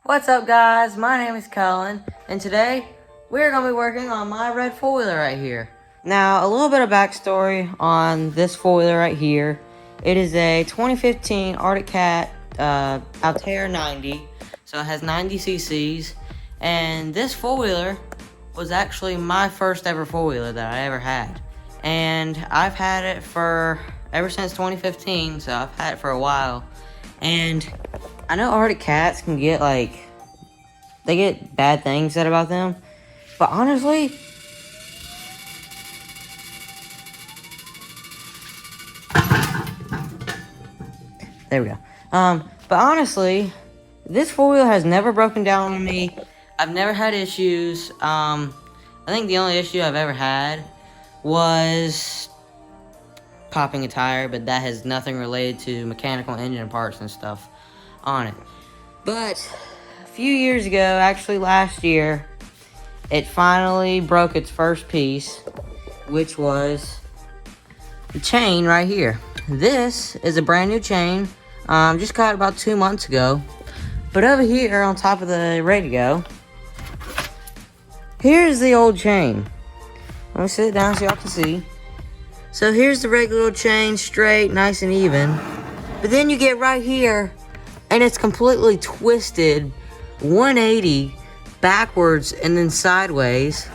What's up, guys? My name is Cullen, and today we're going to be working on my red four-wheeler right here. Now, a little bit of backstory on this four-wheeler right here. It is a 2015 Arctic Cat Altair 90, so it has 90 cc's, and this four-wheeler was actually my first ever four-wheeler that I ever had. And I've had it for ever since 2015, so I've had it for a while. And I know Arctic Cats can get, they get bad things said about them. But honestly, there we go. But honestly, this four-wheeler has never broken down on me. I've never had issues. I think the only issue I've ever had was popping a tire, but that has nothing related to mechanical engine parts and stuff on it. But a few years ago, actually last year, it finally broke its first piece, which was the chain right here. This is a brand new chain. Just got it about 2 months ago. But over here on top of the radio, here's the old chain. Let me sit it down so y'all can see. So here's the regular chain, straight, nice and even. But then you get right here, and it's completely twisted 180 backwards and then sideways.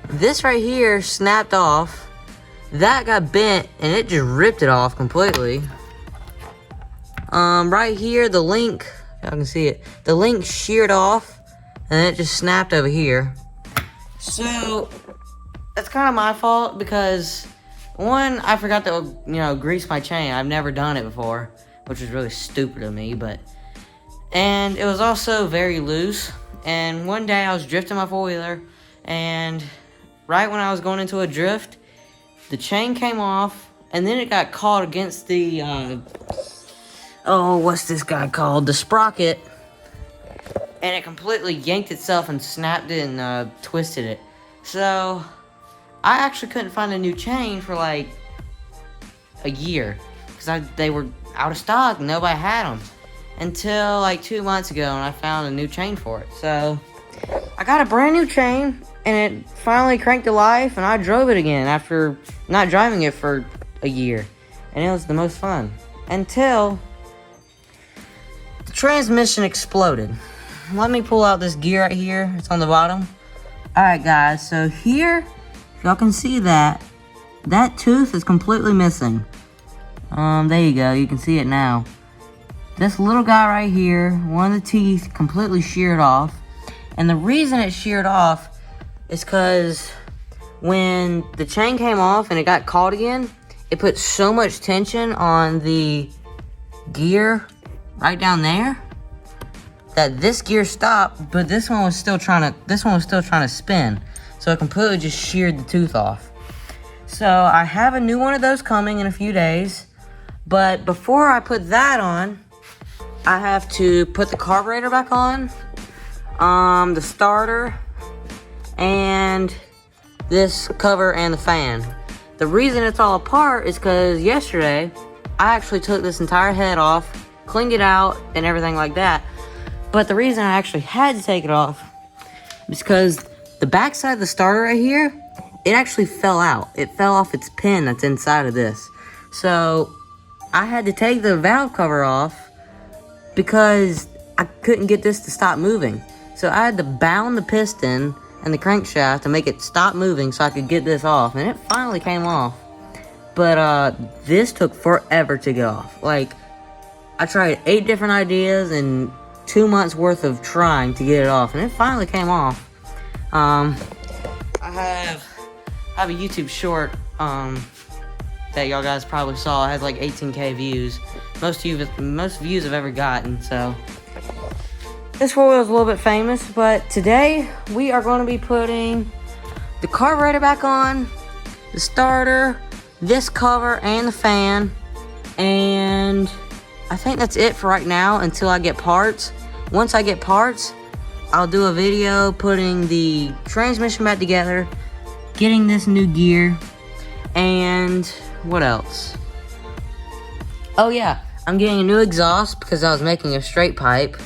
This right here snapped off. That got bent, and it just ripped it off completely. Right here, the link, y'all can see it. The link sheared off, and it just snapped over here. So that's kind of my fault because, one, I forgot to, grease my chain. I've never done it before, which was really stupid of me, and it was also very loose. And one day I was drifting my four-wheeler, and right when I was going into a drift, the chain came off, and then it got caught against the, what's this guy called? The sprocket, and it completely yanked itself and snapped it and twisted it. So I actually couldn't find a new chain for like a year because they were out of stock. Nobody had them until like 2 months ago, and I found a new chain for it. So I got a brand new chain, and it finally cranked to life, and I drove it again after not driving it for a year, and it was the most fun until the transmission exploded. Let me pull out this gear right here. It's on the bottom. Alright guys, so here, if y'all can see that tooth is completely missing. There you go, you can see it now. This little guy right here, one of the teeth completely sheared off. And the reason it sheared off is because when the chain came off and it got caught again, it put so much tension on the gear right down there that this gear stopped, but this one was still trying to spin. So it completely just sheared the tooth off. So I have a new one of those coming in a few days. But before I put that on, I have to put the carburetor back on, the starter, and this cover and the fan. The reason it's all apart is because yesterday, I actually took this entire head off, cleaned it out, and everything like that. But the reason I actually had to take it off is because the back side of the starter right here, it actually fell out. It fell off its pin that's inside of this. So I had to take the valve cover off because I couldn't get this to stop moving. So I had to bound the piston and the crankshaft to make it stop moving so I could get this off. And it finally came off. But this took forever to get off. Like, I tried 8 different ideas and 2 months worth of trying to get it off, and it finally came off. I have a YouTube short that y'all guys probably saw. It has like 18K views. Most views I've ever gotten. So this four-wheel is a little bit famous, but today we are going to be putting the carburetor back on, the starter, this cover, and the fan, and I think that's it for right now until I get parts. Once I get parts, I'll do a video putting the transmission back together, getting this new gear, and what else? Oh yeah, I'm getting a new exhaust because I was making a straight pipe.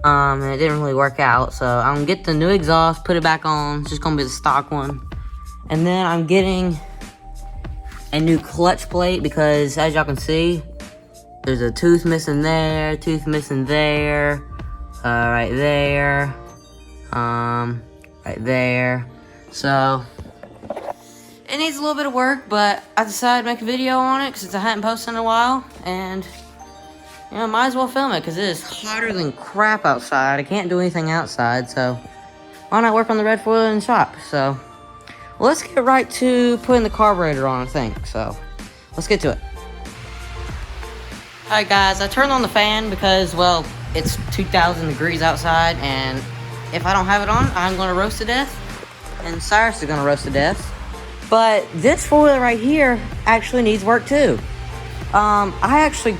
And it didn't really work out. So I'm gonna get the new exhaust, put it back on. It's just gonna be the stock one. And then I'm getting a new clutch plate because, as y'all can see, there's a tooth missing there, tooth missing there, right there, right there. So it needs a little bit of work, but I decided to make a video on it since I hadn't posted in a while, and you know, might as well film it because it is hotter than crap outside. I can't do anything outside, so why not work on the red foil in the shop? So let's get right to putting the carburetor on, I think. So let's get to it. Alright guys, I turned on the fan because, well, it's 2,000 degrees outside, and if I don't have it on, I'm going to roast to death, and Cyrus is going to roast to death. But this foil right here actually needs work too. I actually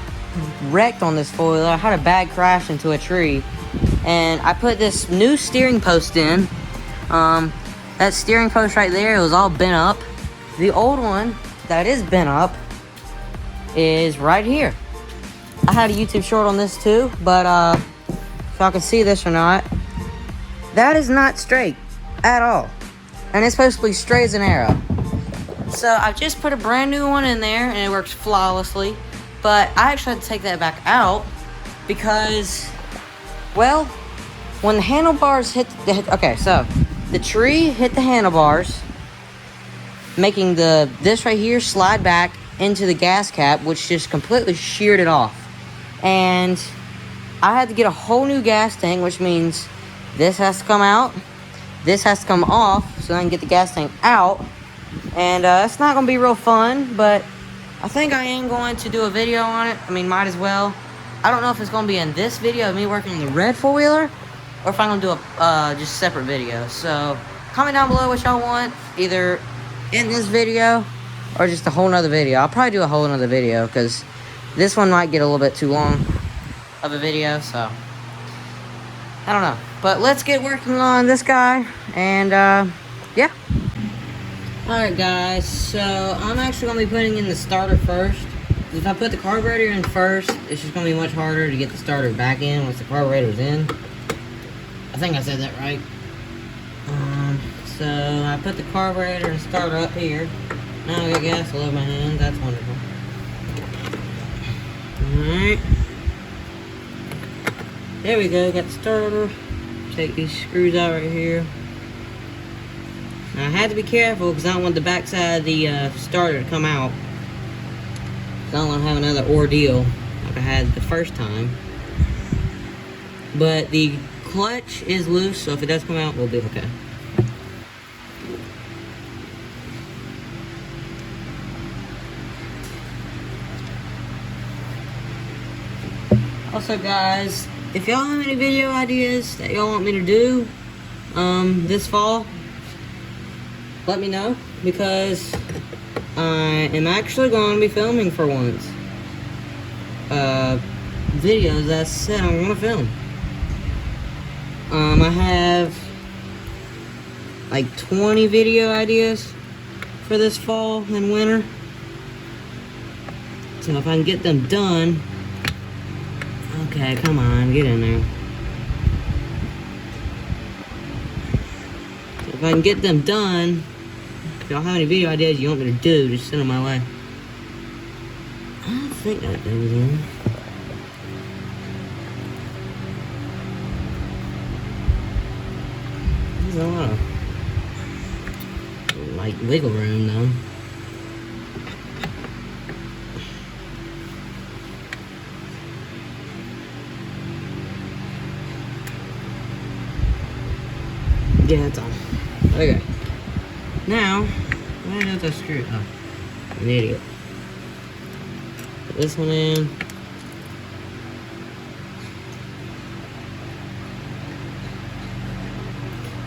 wrecked on this foil. I had a bad crash into a tree, and I put this new steering post in. That steering post right there, it was all bent up. The old one that is bent up is right here. I had a YouTube short on this too, but if y'all can see this or not, that is not straight at all, and it's supposed to be straight as an arrow. So I've just put a brand new one in there, and it works flawlessly. But I actually had to take that back out because, well, when the handlebars hit okay, so the tree hit the handlebars, making this right here slide back into the gas cap, which just completely sheared it off. And I had to get a whole new gas tank, which means this has to come out, this has to come off, so I can get the gas tank out. And it's not going to be real fun, but I think I am going to do a video on it. I mean, might as well. I don't know if it's going to be in this video of me working on the red four-wheeler, or if I'm going to do a just separate video. So comment down below what y'all want, either in this video or just a whole nother video. I'll probably do a whole nother video because this one might get a little bit too long of a video, so I don't know. But let's get working on this guy, and yeah. Alright guys, so I'm actually going to be putting in the starter first. If I put the carburetor in first, it's just going to be much harder to get the starter back in once the carburetor's in. I think I said that right. So I put the carburetor and starter up here. Now I got gas all over my hands, that's wonderful. Alright. There we go, got the starter. Take these screws out right here. Now, I had to be careful because I don't want the backside of the starter to come out. I don't want to have another ordeal like I had the first time. But the clutch is loose, so if it does come out, we'll be okay. Also guys, if y'all have any video ideas that y'all want me to do this fall, let me know, because I am actually going to be filming for once. Videos that I said I'm going to film. I have like 20 video ideas for this fall and winter. So if I can get them done. Okay, come on, get in there. So if I can get them done, if y'all have any video ideas you want me to do, just send them my way. I think that thing's in. There's a lot of, like, wiggle room, though. Yeah, that's on. Okay. Now, what do I do with that screw? Oh, I'm an idiot. Put this one in.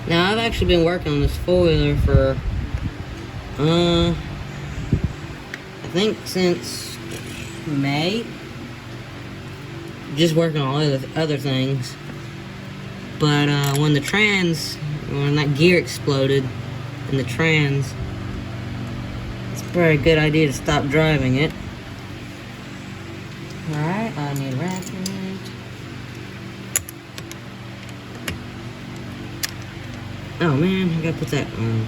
Now, I've actually been working on this four-wheeler for, I think since May. Just working on other things. But, when that gear exploded in the trans, it's probably a good idea to stop driving it. Alright, I need a ratchet. Oh man, I gotta put that on.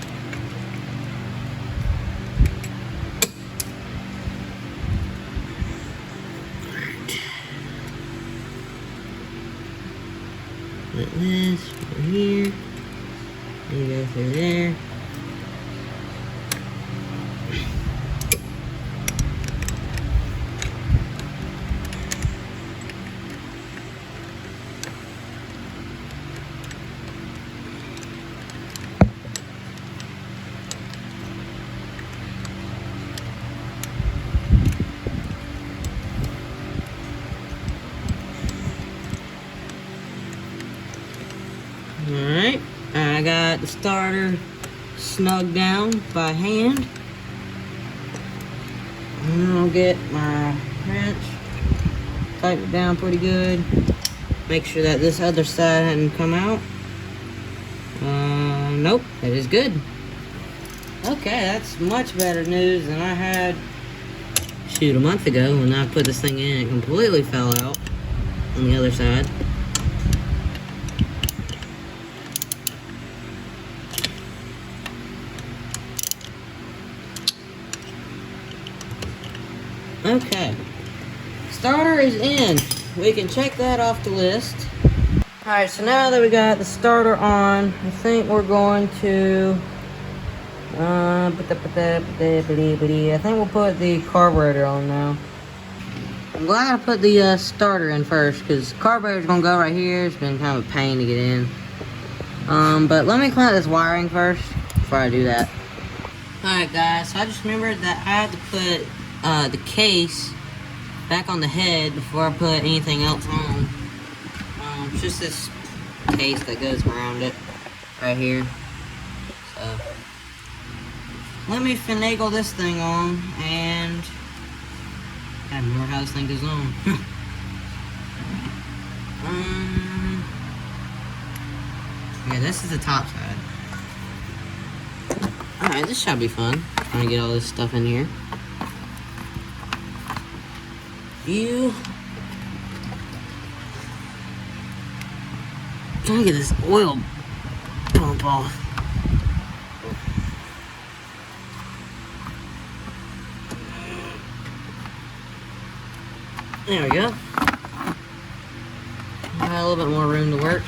Alright. Put this right here. You go through there. Alright, I got the starter snug down by hand. And I'll get my wrench, tighten it down pretty good. Make sure that this other side hadn't come out. Nope, that is good. Okay, that's much better news than I had, shoot, a month ago when I put this thing in. It completely fell out on the other side. Okay, starter is in. We can check that off the list. Alright, so now that we got the starter on, I think we're going to I think we'll put the carburetor on now. I'm glad I put the starter in first, because the carburetor's gonna go right here. It's been kind of a pain to get in. But let me clean up this wiring first before I do that. Alright guys, so I just remembered that I had to put the case back on the head before I put anything else on. It's just this case that goes around it right here. So let me finagle this thing on, and I don't remember how this thing goes on. Yeah, this is the top side. Alright, this should be fun. Trying to get all this stuff in here. Trying to get this oil pump off. There we go. Got a little bit more room to work.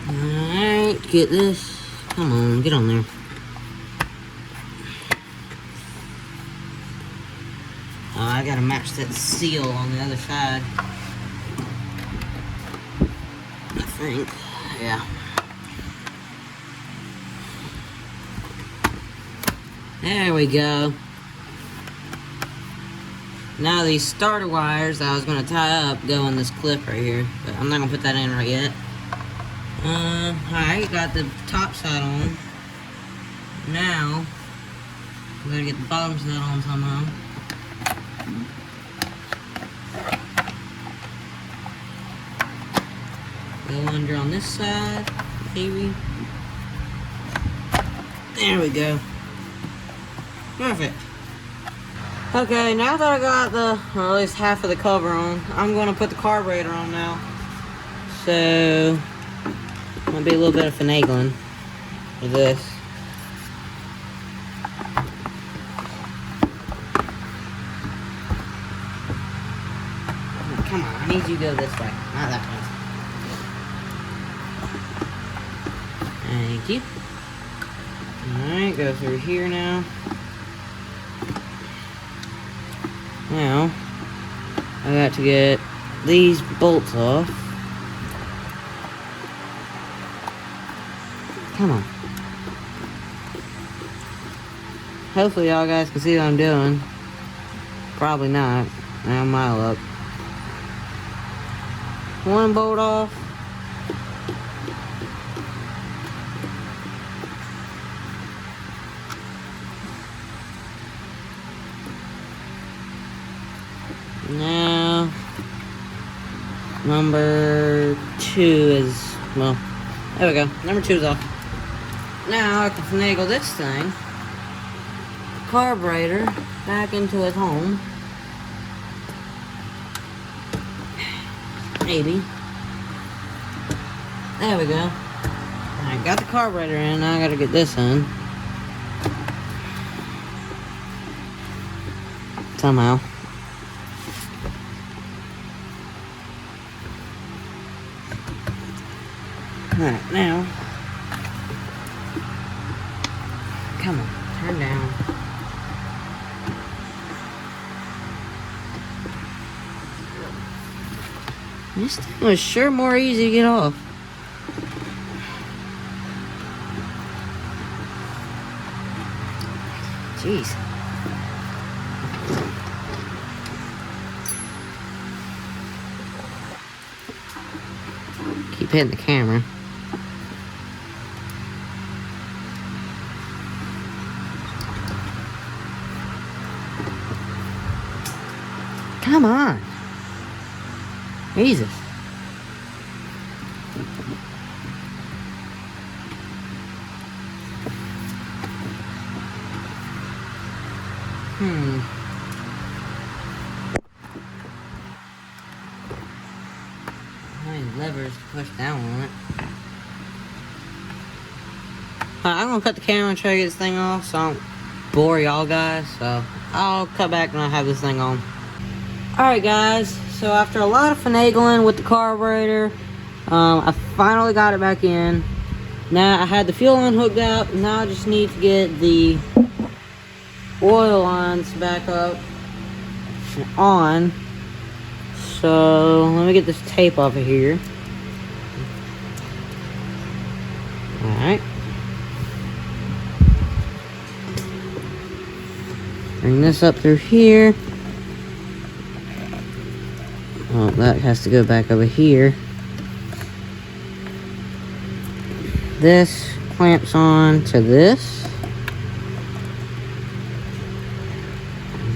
Alright, get this. Come on, get on there. I gotta match that seal on the other side. I think. Yeah. There we go. Now these starter wires that I was gonna tie up go in this clip right here, but I'm not gonna put that in right yet. Alright, got the top side on. Now, we gotta get the bottom side on somehow. Go under on this side, maybe. There we go. Perfect. Okay, now that I got at least half of the cover on, I'm going to put the carburetor on now. So, might be a little bit of finagling with this. Come on, I need you to go this way, not that way. Thank you. Alright, go through here now. Now, I got to get these bolts off. Come on. Hopefully y'all guys can see what I'm doing. Probably not. I'm a mile up. One bolt off. Now, number 2 is, well, there we go. Number 2 is off. Now I can finagle this thing, carburetor, back into its home. Maybe. There we go. I got the carburetor in, now I gotta get this in. Somehow. Alright, now. Come on, turn down. This thing was sure more easy to get off. Jeez. Keep hitting the camera. Come on. Jesus. How many levers to push down on it? I'm gonna cut the camera and try to get this thing off so I don't bore y'all guys. So I'll cut back when I have this thing on. Alright guys, so after a lot of finagling with the carburetor, I finally got it back in. Now I had the fuel line hooked up, now I just need to get the oil lines back up and on. So let me get this tape off of here. Alright. Bring this up through here. Oh, that has to go back over here. This clamps on to this.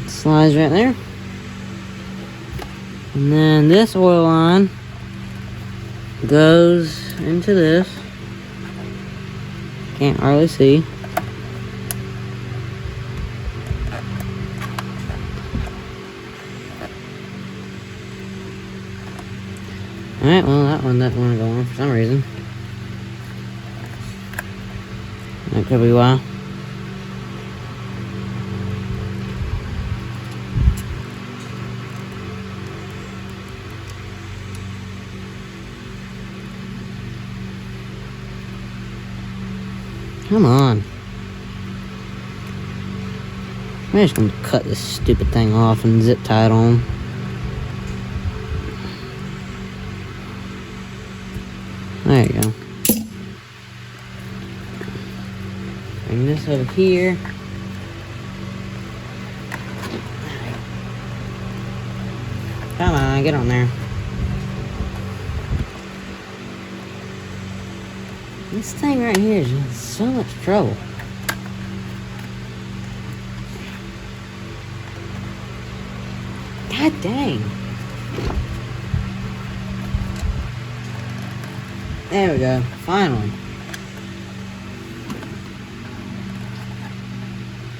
It slides right there. And then this oil line goes into this. Can't hardly see. Alright, well that one doesn't want to go on for some reason. That could be why. Come on. I'm just gonna cut this stupid thing off and zip tie it on. There you go. Bring this over here. Come on, get on there. This thing right here is in so much trouble. God dang. There we go, finally.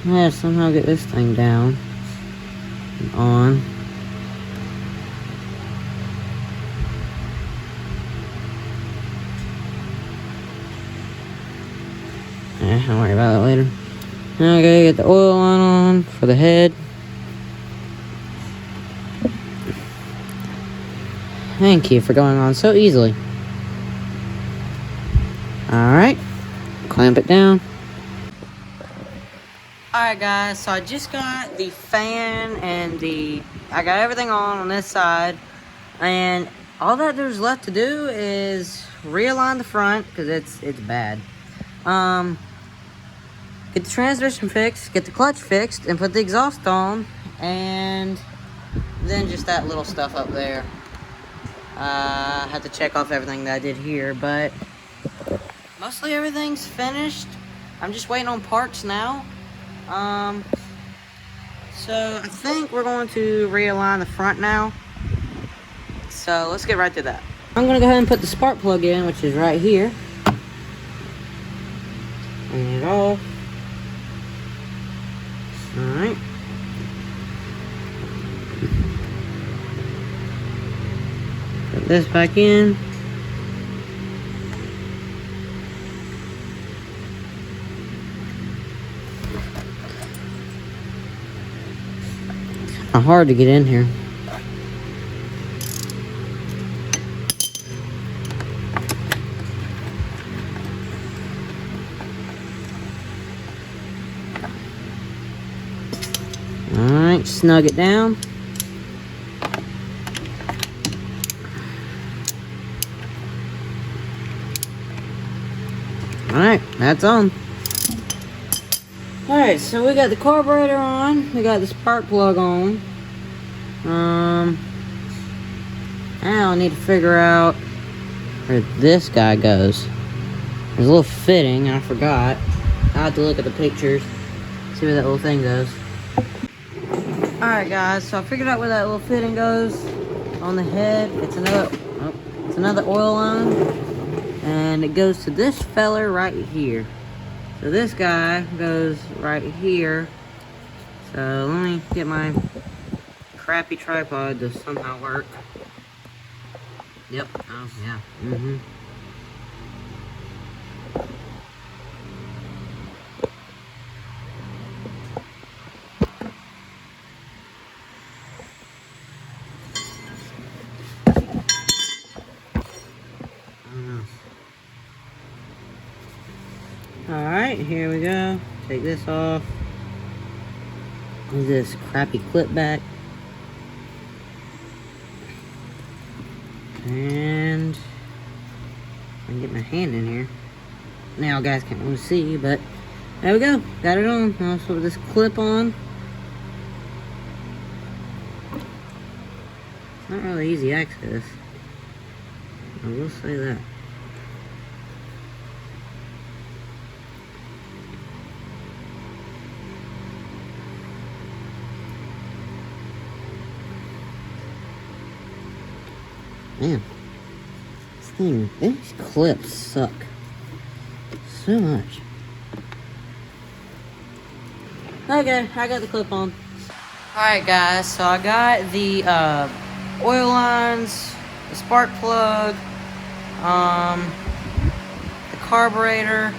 I gotta somehow get this thing down and on. I'll worry about that later. Now I gotta get the oil line on for the head. Thank you for going on so easily. Alright, clamp it down. Alright guys, so I just got the fan and I got everything on this side. And all that there's left to do is realign the front, because it's bad. Get the transmission fixed, get the clutch fixed, and put the exhaust on. And then just that little stuff up there. I had to check off everything that I did here, but mostly everything's finished. I'm just waiting on parts now. So I think we're going to realign the front now. So let's get right to that. I'm gonna go ahead and put the spark plug in, which is right here. Turn it off. Alright. Put this back in. It's hard to get in here. Alright, snug it down. Alright, that's on. Alright, so we got the carburetor on. We got the spark plug on. Now I need to figure out where this guy goes. There's a little fitting, I forgot. I have to look at the pictures, see where that little thing goes. Alright guys, so I figured out where that little fitting goes on the head. It's another oil line, and it goes to this feller right here. So this guy goes right here. So let me get my crappy tripod to somehow work. Yep, oh yeah, Alright, here we go. Take this off. Use this crappy clip back. And I can get my hand in here. Now guys can't really see, but there we go. Got it on. Now let's put this clip on. It's not really easy access. I will say that. Man, these clips suck so much. Okay, I got the clip on. Alright guys, so I got the oil lines, the spark plug, the carburetor,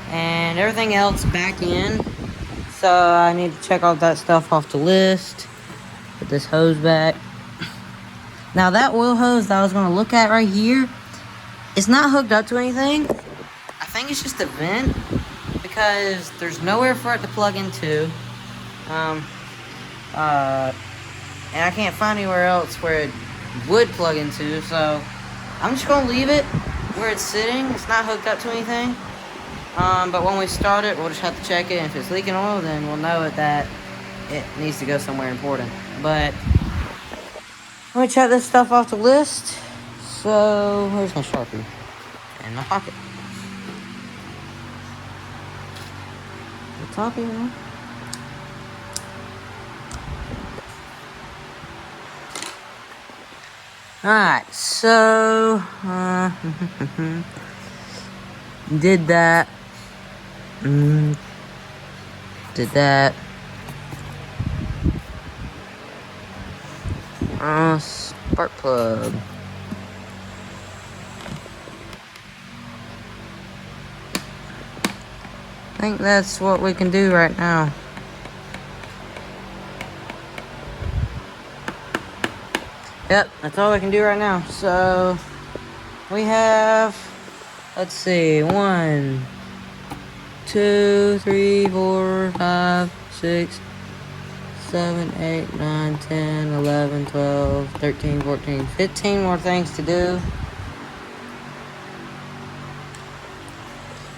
and everything else back in. So I need to check all that stuff off the list. Put this hose back. Now that oil hose that I was going to look at right here, it's not hooked up to anything. I think it's just a vent because there's nowhere for it to plug into. And I can't find anywhere else where it would plug into, so I'm just going to leave it where it's sitting. It's not hooked up to anything. But when we start it, we'll just have to check it. And if it's leaking oil, then we'll know that it needs to go somewhere important. But let me check this stuff off the list. So, where's my Sharpie? In my pocket. The top here. Alright, so, did that. Did that. Spark plug. I think that's what we can do right now. Yep, that's all we can do right now. So, we have, let's see, 1, 2, 3, 4, 5, 6, 7, 8, 9, 10, 11, 12, 13, 14, 15 more things to do.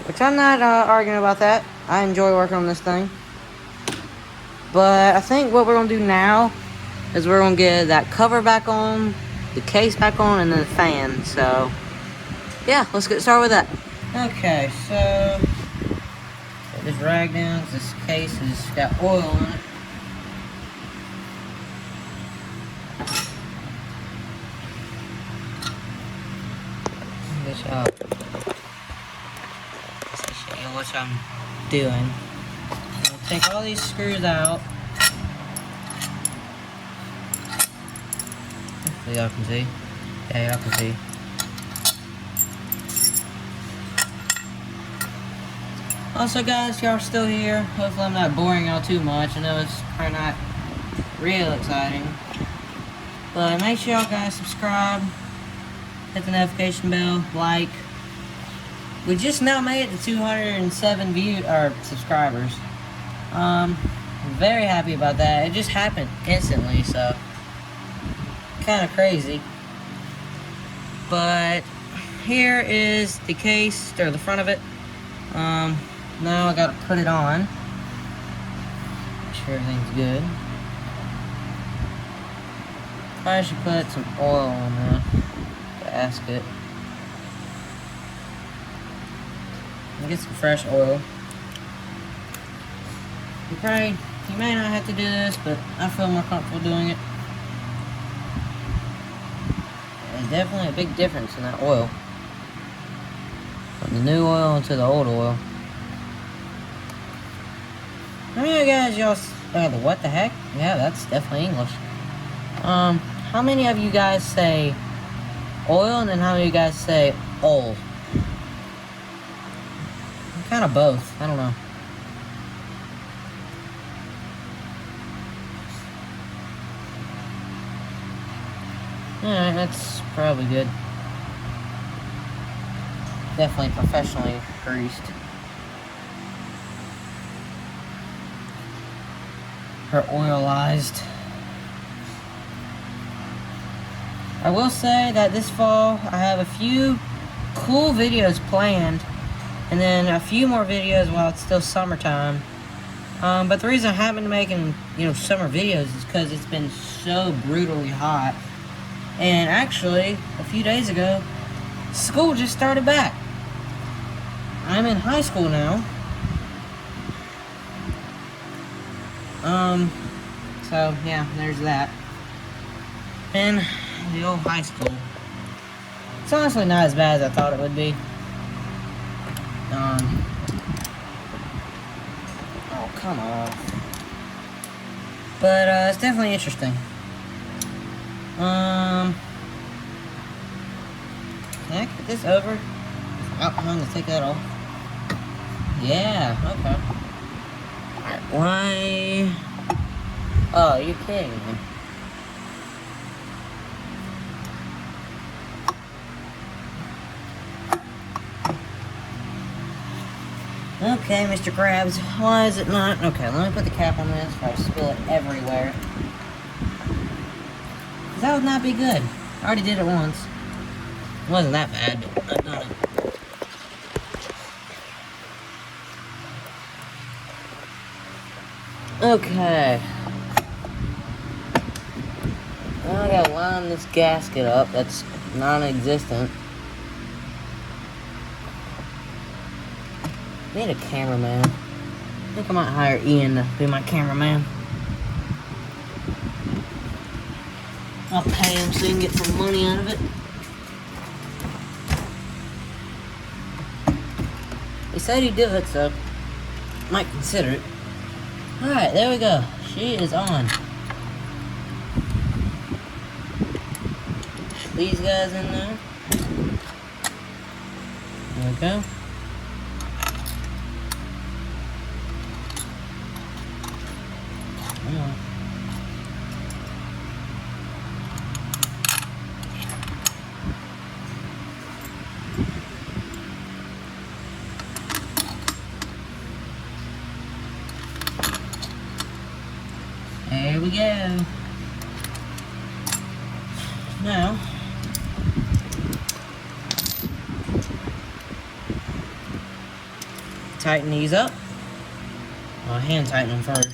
Which I'm not arguing about that. I enjoy working on this thing. But I think what we're going to do now is we're going to get that cover back on, the case back on, and then the fan. So, yeah, let's get started with that. Okay, so put this rag down because this case has got oil in it. I'll show you what I'm doing. I'll take all these screws out. Hopefully y'all can see. Okay, y'all can see. Also, guys, y'all are still here. Hopefully I'm not boring y'all too much. I know it's probably not real exciting. But make sure y'all guys subscribe, hit the notification bell, like. We just now made it to 207 subscribers. I'm very happy about that. It just happened instantly, so kind of crazy. But here is the case, or the front of it. Now I gotta put it on. Make sure everything's good. I should put some oil on the gasket. And get some fresh oil. You may not have to do this, but I feel more comfortable doing it. There's definitely a big difference in that oil. From the new oil to the old oil. How many of you guys, what the heck? Yeah, that's definitely English. How many of you guys say oil, and then how many of you guys say oil? Kind of both. I don't know. Alright, that's probably good. Definitely professionally greased. Or oilized. I will say that this fall I have a few cool videos planned, and then a few more videos while it's still summertime. But the reason I haven't been making, summer videos is because it's been so brutally hot. And actually, a few days ago, school just started back. I'm in high school now. So yeah, there's that. And the old high school. It's honestly not as bad as I thought it would be. Oh, come on. But, it's definitely interesting. Can I get this over? I'm gonna take that off. Yeah, okay. Why? Oh, you're kidding me. Okay, Mr. Krabs, why is it not? Okay, let me put the cap on this before I spill it everywhere. Cause that would not be good. I already did it once. It wasn't that bad, but I've done it. Okay. Now I gotta line this gasket up that's non-existent. I need a cameraman. I think I might hire Ian to be my cameraman. I'll pay him so he can get some money out of it. He said he'd do it, so might consider it. Alright, there we go. She is on. These guys in there. There we go. Come on. There we go. Now, tighten these up. I'll hand tighten them first.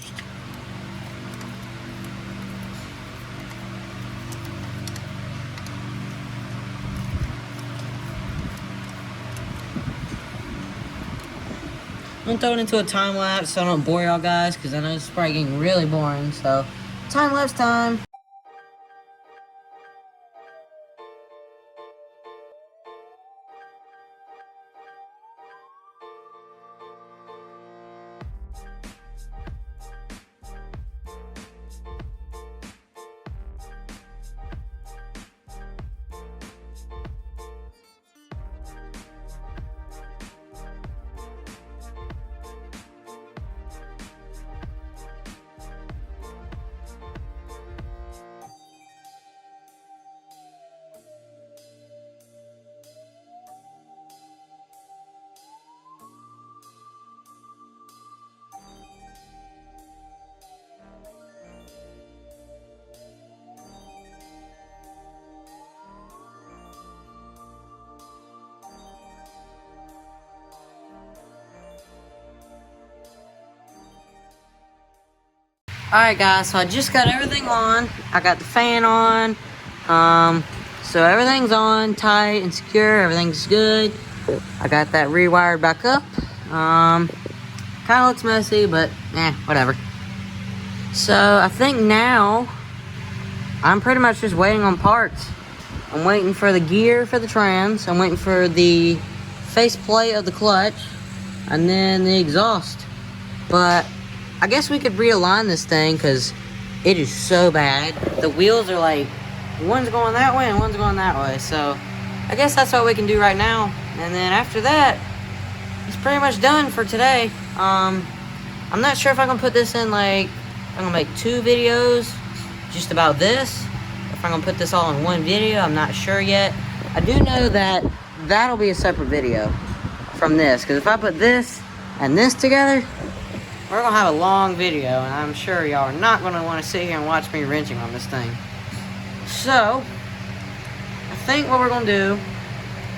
I'm throwing it into a time lapse so I don't bore y'all guys, because I know it's probably getting really boring. So, time lapse time. Alright guys, so I just got everything on. I got the fan on. So everything's on, tight and secure. Everything's good. I got that rewired back up. Kind of looks messy, but whatever. So I think now I'm pretty much just waiting on parts. I'm waiting for the gear for the trans. I'm waiting for the faceplate of the clutch, and then the exhaust. But I guess we could realign this thing because it is so bad. The wheels are like, one's going that way and one's going that way. So I guess that's what we can do right now. And then after that, it's pretty much done for today. I'm not sure if I'm gonna put this in, like, I'm gonna make 2 videos just about this. If I'm gonna put this all in one video, I'm not sure yet. I do know that that'll be a separate video from this, because if I put this and this together, we're gonna have a long video, and I'm sure y'all are not gonna want to sit here and watch me wrenching on this thing. So I think what we're gonna do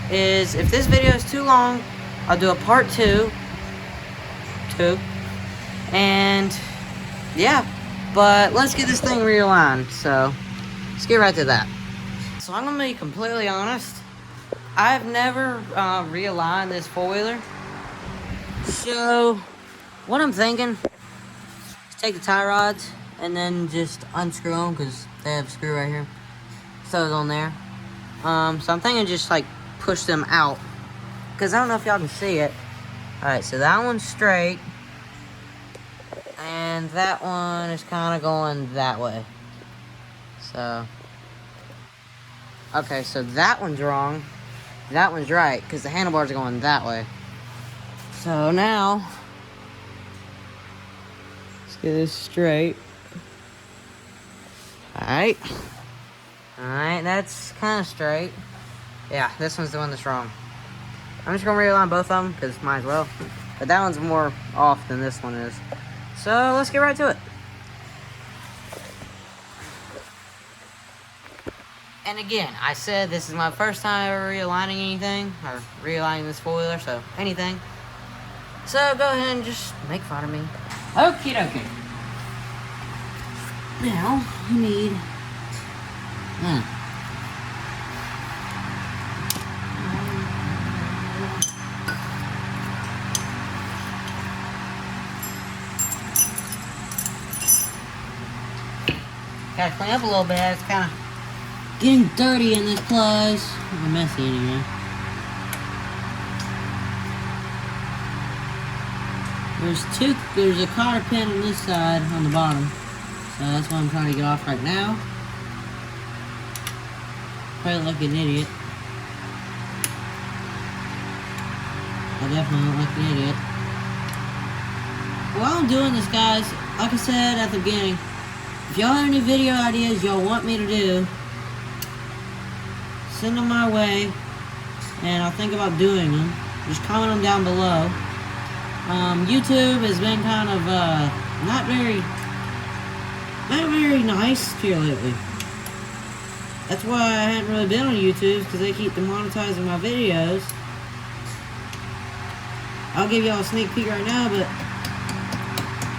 is, if this video is too long, I'll do a part 2, and yeah, but let's get this thing realigned. So let's get right to that. So I'm gonna be completely honest, I've never realigned this four-wheeler. So what I'm thinking is take the tie rods and then just unscrew them, because they have a screw right here. So it's on there. So I'm thinking just like push them out, because I don't know if y'all can see it. Alright, so that one's straight, and that one is kind of going that way. So, okay, so that one's wrong. That one's right, because the handlebars are going that way. So now, let's get this straight. Alright. Alright, that's kind of straight. Yeah, this one's the one that's wrong. I'm just going to realign both of them, because might as well. But that one's more off than this one is. So, let's get right to it. And again, I said this is my first time ever realigning anything, or realigning this four-wheeler, so anything. So, go ahead and just make fun of me. Okie dokie. Now, you need... Gotta clean up a little bit. It's kind of getting dirty in this place. Or messy anyway. There's a cotter pin on this side on the bottom. So that's what I'm trying to get off right now. Probably look like an idiot. I definitely look like an idiot. While I'm doing this, guys, like I said at the beginning, if y'all have any video ideas y'all want me to do, send them my way, and I'll think about doing them. Just comment them down below. YouTube has been kind of not very nice here lately. That's why I haven't really been on YouTube, because they keep demonetizing my videos. I'll give y'all a sneak peek right now, but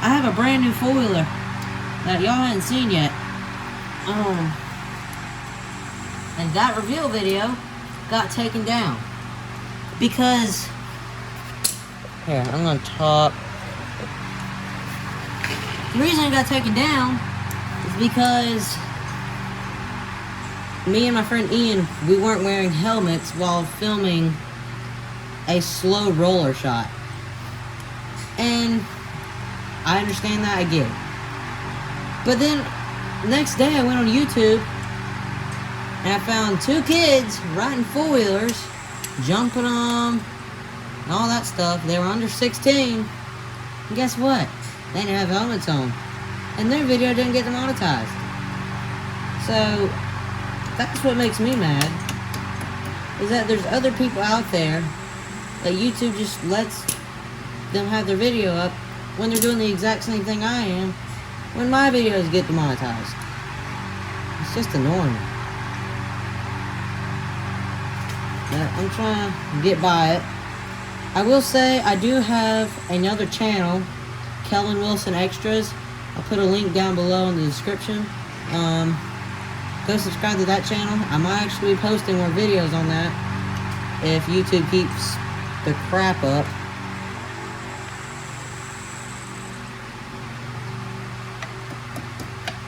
I have a brand new four-wheeler that y'all hadn't seen yet. And that reveal video got taken down because, here, I'm gonna talk. The reason it got taken down is because me and my friend Ian, we weren't wearing helmets while filming a slow roller shot. And I understand that, I get it. But then, the next day I went on YouTube, and I found 2 kids riding four-wheelers, jumping them, and all that stuff. They were under 16, and guess what? They didn't have helmets on, and their video didn't get demonetized. So, that's what makes me mad, is that there's other people out there that YouTube just lets them have their video up when they're doing the exact same thing I am, when my videos get demonetized. It's just annoying. But I'm trying to get by it. I will say I do have another channel, Kelvin Wilson Extras. I'll put a link down below in the description. Go subscribe to that channel. I might actually be posting more videos on that if YouTube keeps the crap up.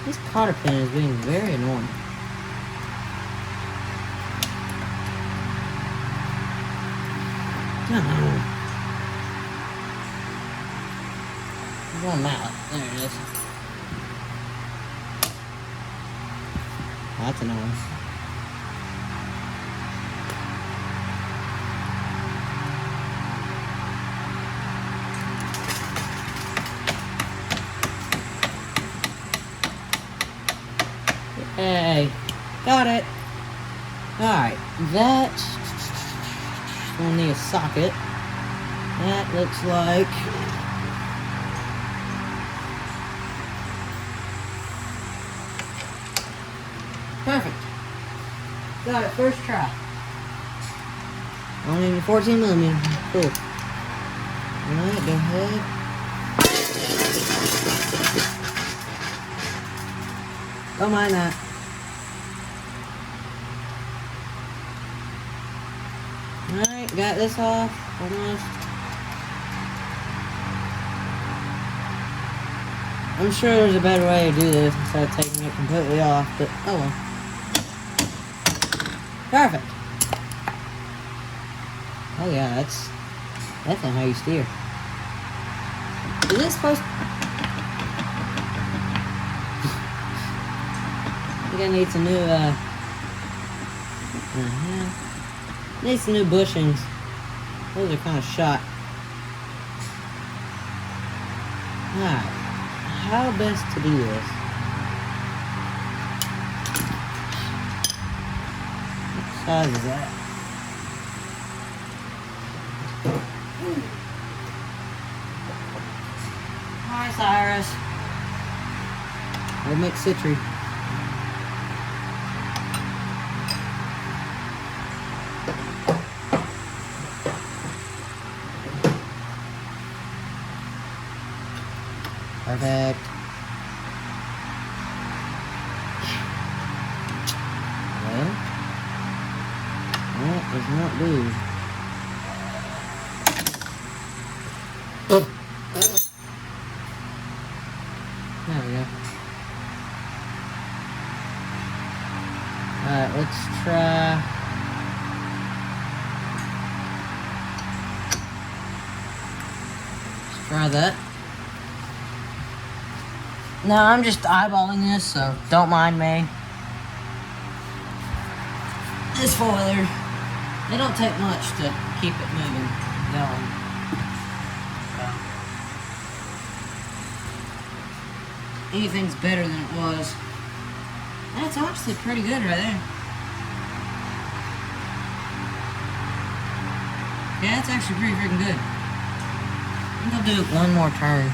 This cotter pin is being very annoying. No. One mallet. There it is. That's annoying. Hey, got it. Alright, that will need a socket. That looks like perfect. Got it, first try. Only 14mm. Cool. Alright, go ahead. Don't mind that. Alright, got this off. Almost. I'm sure there's a better way to do this instead of taking it completely off, but oh well. Perfect. Oh yeah, that's definitely how you steer. Is this supposed to... I think I need some new, need some new bushings. Those are kind of shot. Alright. How best to do this? What size is that? Hi, Cyrus. We'll make Citry. Perfect. Well, that does not do. There we go. Alright, let's try. Let's try that. No, I'm just eyeballing this, so don't mind me. This foiler, they don't take much to keep it moving, going. So, anything's better than it was. That's honestly pretty good right there. Yeah, that's actually pretty freaking good. I think I'll do it one more turn.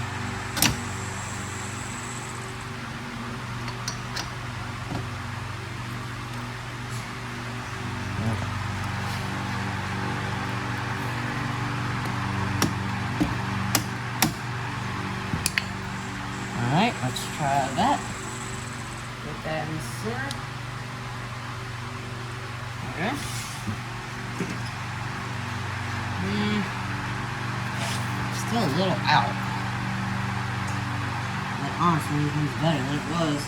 Alright, let's try that. Get that in the center. Okay. Still a little out. But honestly, it's better than it was.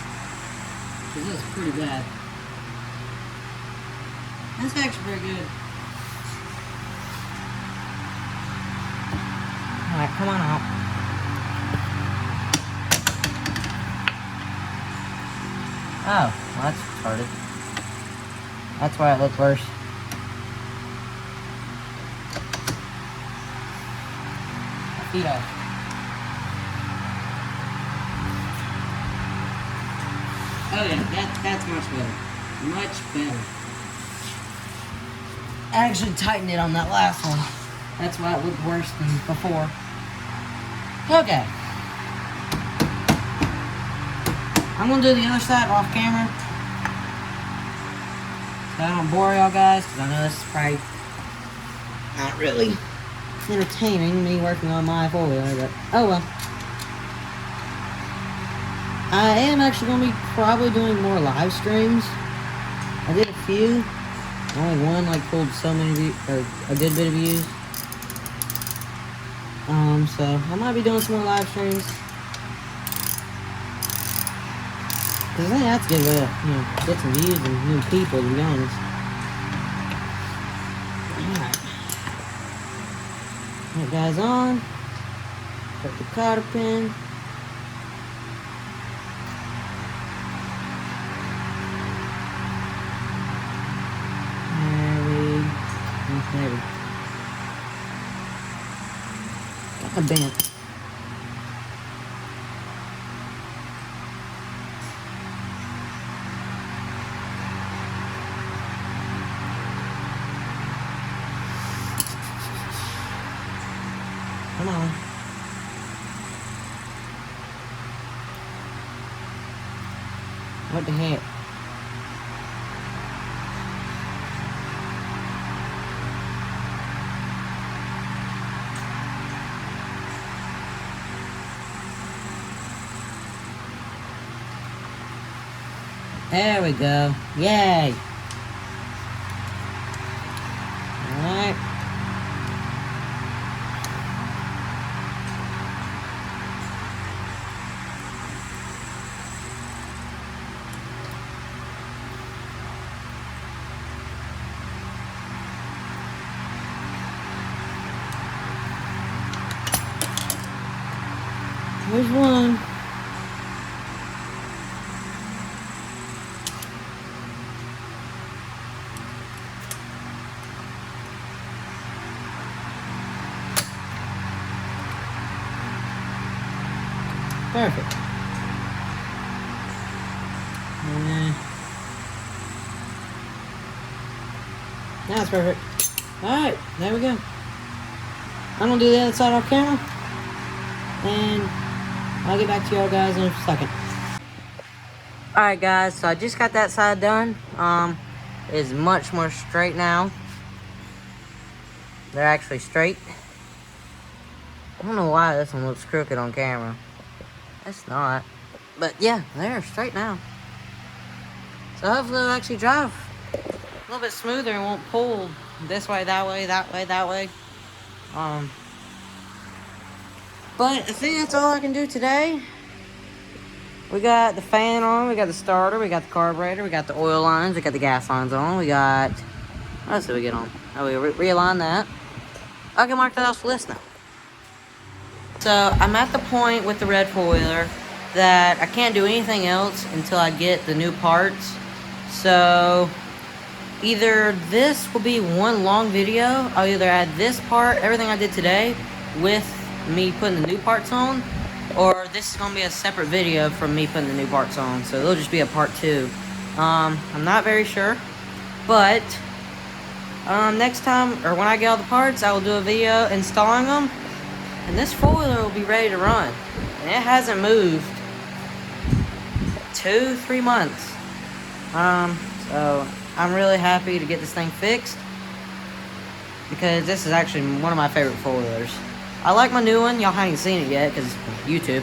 Because it was pretty bad. That's actually pretty good. Alright, come on out. Oh, well, that's retarded. That's why it looked worse. My feet off. Oh yeah, that's much better. Much better. I actually tightened it on that last one. That's why it looked worse than before. Okay. I'm gonna do the other side off camera. So I don't bore y'all guys, because I know this is probably not really entertaining, me working on my four-wheeler, but oh well. I am actually going to be probably doing more live streams. I did a few. Only one like pulled so many views, or a good bit of views. So I might be doing some more live streams. Cause I think that's a good way to, get some views and new people, to be honest. Alright. That guy's on. Put the cotter pin. Maybe. God damn. Come on. What the heck? There we go. Yay! Alright. There's one. Perfect. Now it's perfect. Alright, there we go. I'm gonna do the other side off camera. And I'll get back to y'all guys in a second. Alright guys, so I just got that side done. It's much more straight now. They're actually straight. I don't know why this one looks crooked on camera. It's not. But yeah, they're straight now. So hopefully it'll actually drive a little bit smoother and won't pull this way, that way, that way, that way. But I think that's all I can do today. We got the fan on, we got the starter, we got the carburetor, we got the oil lines, we got the gas lines on, we got... What else did we get on? Oh, we realign that. I can mark that off the list now. So, I'm at the point with the red four-wheeler that I can't do anything else until I get the new parts. So, either this will be one long video, I'll either add this part, everything I did today, with me putting the new parts on, or this is going to be a separate video from me putting the new parts on, so it'll just be a part 2. I'm not very sure, but next time, or when I get all the parts, I will do a video installing them, and this four-wheeler will be ready to run, and it hasn't moved 2-3 months. So I'm really happy to get this thing fixed, because this is actually one of my favorite four-wheelers. I like my new one. Y'all haven't seen it yet because YouTube.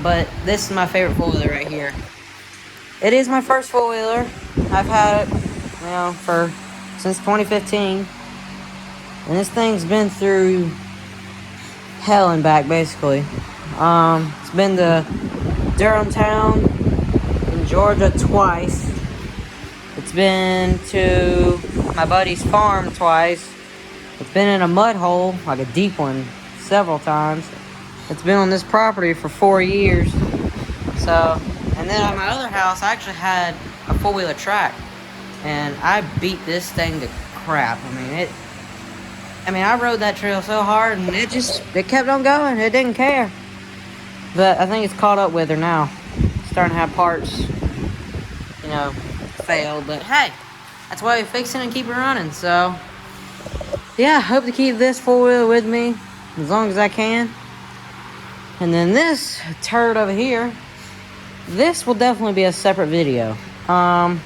But this is my favorite four-wheeler right here. It is my first four-wheeler. I've had it, since 2015. And this thing's been through hell and back, basically. It's been to Durham Town in Georgia twice. It's been to my buddy's farm twice. It's been in a mud hole, like a deep one, several times. It's been on this property for 4 years. So, and then at my other house, I actually had a four-wheeler track. And I beat this thing to crap. I rode that trail so hard, and it kept on going. It didn't care. But I think it's caught up with her now. It's starting to have parts, fail. But hey, that's why we fix it and keep it running, so... Yeah, I hope to keep this four-wheeler with me as long as I can. And then this turd over here, this will definitely be a separate video. So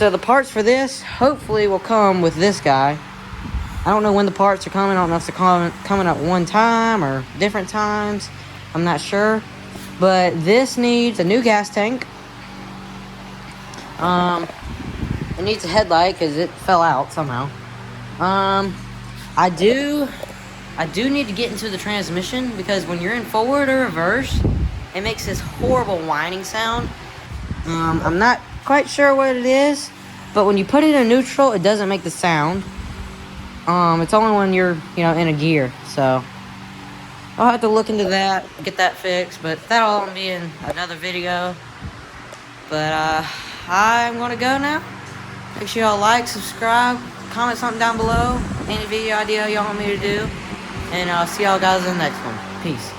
the parts for this hopefully will come with this guy. I don't know when the parts are coming. I don't know if they're coming at one time or different times. I'm not sure. But this needs a new gas tank. It needs a headlight because it fell out somehow. I do need to get into the transmission because when you're in forward or reverse, it makes this horrible whining sound. I'm not quite sure what it is, but when you put it in neutral, it doesn't make the sound. It's only when you're, in a gear, so I'll have to look into that, get that fixed, but that'll all be in another video. But, I'm gonna go now. Make sure y'all like, subscribe, comment something down below, any video idea y'all want me to do, and I'll see y'all guys in the next one. Peace.